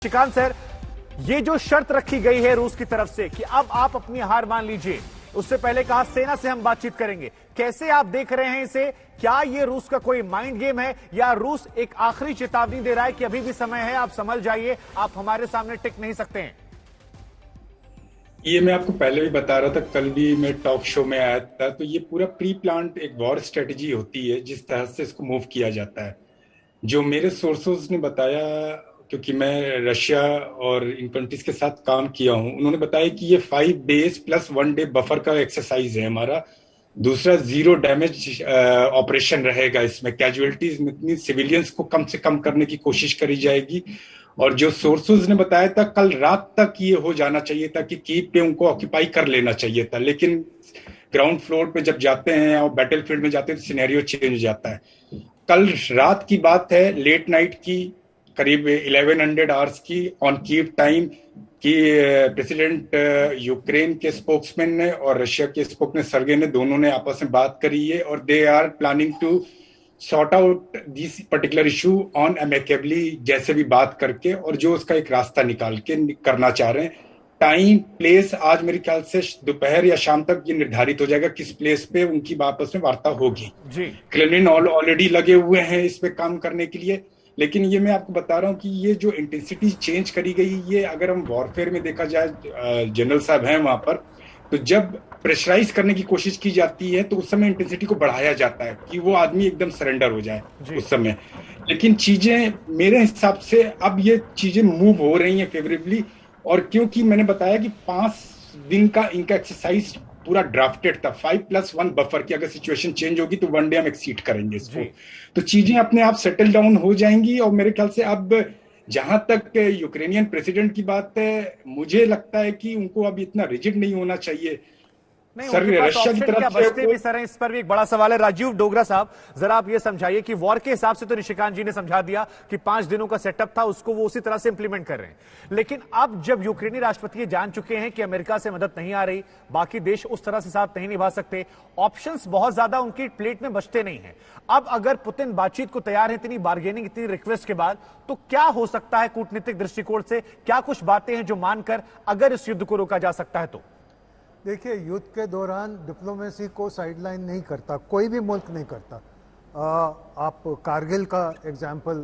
Shrikant sir, ये जो शर्त रखी गई है रूस की तरफ से कि अब आप अपनी हार मान लीजिए, उससे पहले कहा सेना से हम बातचीत करेंगे, कैसे आप देख रहे हैं इसे? क्या ये रूस का कोई माइंड गेम है या रूस एक आखिरी चेतावनी दे रहा है कि अभी भी समय है, आप संभल जाइए, आप हमारे सामने टिक नहीं सकते हैं? ये मैं आपको पहले भी बता रहा था, कल भी मैं टॉक शो में आया था। तो ये पूरा प्री प्लान्ड एक वॉर स्ट्रेटजी होती है जिस तरह से इसको मूव किया जाता है। जो मेरे सोर्सेज ने बताया, क्योंकि मैं रशिया और इन कंट्रीज के साथ काम किया हूं, उन्होंने बताया कि ये 5 डेज प्लस 1 डे बफर का एक्सरसाइज है हमारा। दूसरा, जीरो डैमेज ऑपरेशन रहेगा। इसमें कैजुअलिटीज इतनी सिविलियंस को कम से कम करने की कोशिश करी जाएगी। और जो सोर्सेज ने बताया था, कल रात तक ये हो जाना चाहिए था कि कीव पे उनको ऑक्यूपाई कर लेना चाहिए था, लेकिन ग्राउंड फ्लोर पे जब जाते हैं और बैटलफील्ड में जाते हैं तो सिनेरियो चेंज हो जाता है। कल रात की बात है, लेट नाइट की, करीब 1100 आवर्स की ऑन कीव टाइम कि प्रेसिडेंट यूक्रेन के स्पोक्समैन ने और रशिया के स्पोक्समैन सर्गे ने, दोनों ने आपस में बात करी है और they are planning to sort out this particular issue on amicably, जैसे भी बात करके, और जो उसका एक रास्ता निकाल के करना चाह रहे हैं। टाइम प्लेस आज मेरे ख्याल से दोपहर या शाम तक ये निर्धारित हो जाएगा किस प्लेस पे उनकी आपस में वार्ता होगी। क्रेमलिन ऑलरेडी लगे हुए हैं इस पे काम करने के लिए। लेकिन ये मैं आपको बता रहा हूँ कि ये जो इंटेंसिटी चेंज करी गई, ये अगर हम वॉरफेयर में देखा जाए, जनरल साहब हैं वहां पर, तो जब प्रेशराइज करने की कोशिश की जाती है तो उस समय इंटेंसिटी को बढ़ाया जाता है कि वो आदमी एकदम सरेंडर हो जाए उस समय। लेकिन चीजें मेरे हिसाब से अब ये चीजें मूव हो रही हैं फेवरेबली। और क्योंकि मैंने बताया कि 5 दिन का इनका एक्सरसाइज पूरा ड्राफ्टेड था, 5+1 बफर की, अगर सिचुएशन चेंज होगी तो 1 डे हम एक्सीड करेंगे इसको, तो चीजें अपने आप सेटल डाउन हो जाएंगी। और मेरे ख्याल से अब जहां तक यूक्रेनियन प्रेसिडेंट की बात है, मुझे लगता है कि उनको अब इतना रिजिड नहीं होना चाहिए। नहीं, सर, उनके पास रशिया की ऑप्शन क्या तरफ बचते से भी सर हैं? इस पर भी एक बड़ा सवाल है। राजीव डोगरा साहब, जरा आप ये समझाइए कि वॉर के हिसाब से तो निशिकांत जी ने समझा दिया कि 5 दिनों का सेटअप था, उसको वो उसी तरह से इंप्लीमेंट कर रहे हैं, लेकिन अब जब यूक्रेनी राष्ट्रपति ये जान चुके हैं कि अमेरिका से मदद नहीं आ रही, बाकी देश उस तरह से साथ नहीं निभा सकते, ऑप्शंस बहुत ज्यादा उनकी प्लेट में बचते नहीं है। अब अगर पुतिन बातचीत को तैयार है इतनी बार्गेनिंग, इतनी रिक्वेस्ट के बाद, तो क्या हो सकता है कूटनीतिक दृष्टिकोण से? क्या कुछ बातें हैं जो मानकर अगर इस युद्ध को रोका जा सकता है तो? देखिए, युद्ध के दौरान डिप्लोमेसी को साइडलाइन नहीं करता, कोई भी मुल्क नहीं करता। आप कारगिल का एग्जाम्पल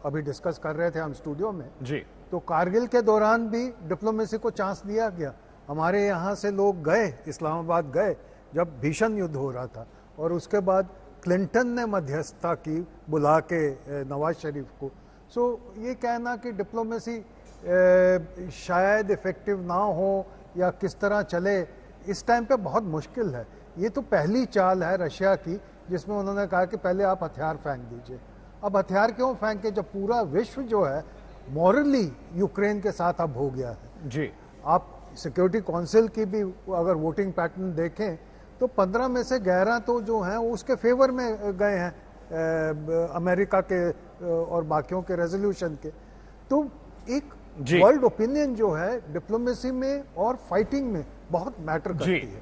अभी डिस्कस कर रहे थे हम स्टूडियो में जी, तो कारगिल के दौरान भी डिप्लोमेसी को चांस दिया गया। हमारे यहाँ से लोग गए, इस्लामाबाद गए जब भीषण युद्ध हो रहा था, और उसके बाद क्लिंटन ने मध्यस्थता की बुला के नवाज शरीफ को। सो ये कहना कि डिप्लोमेसी शायद इफेक्टिव ना हो या किस तरह चले, इस टाइम पे बहुत मुश्किल है। ये तो पहली चाल है रशिया की, जिसमें उन्होंने कहा कि पहले आप हथियार फेंक दीजिए। अब हथियार क्यों फेंके जब पूरा विश्व जो है मॉरली यूक्रेन के साथ अब हो गया है जी। आप सिक्योरिटी काउंसिल की भी अगर वोटिंग पैटर्न देखें तो 15 में से 11 तो जो हैं उसके फेवर में गए हैं, अमेरिका के और बाकियों के रेजोल्यूशन के। तो एक वर्ल्ड ओपिनियन जो है डिप्लोमेसी में और फाइटिंग में बहुत मैटर करती है।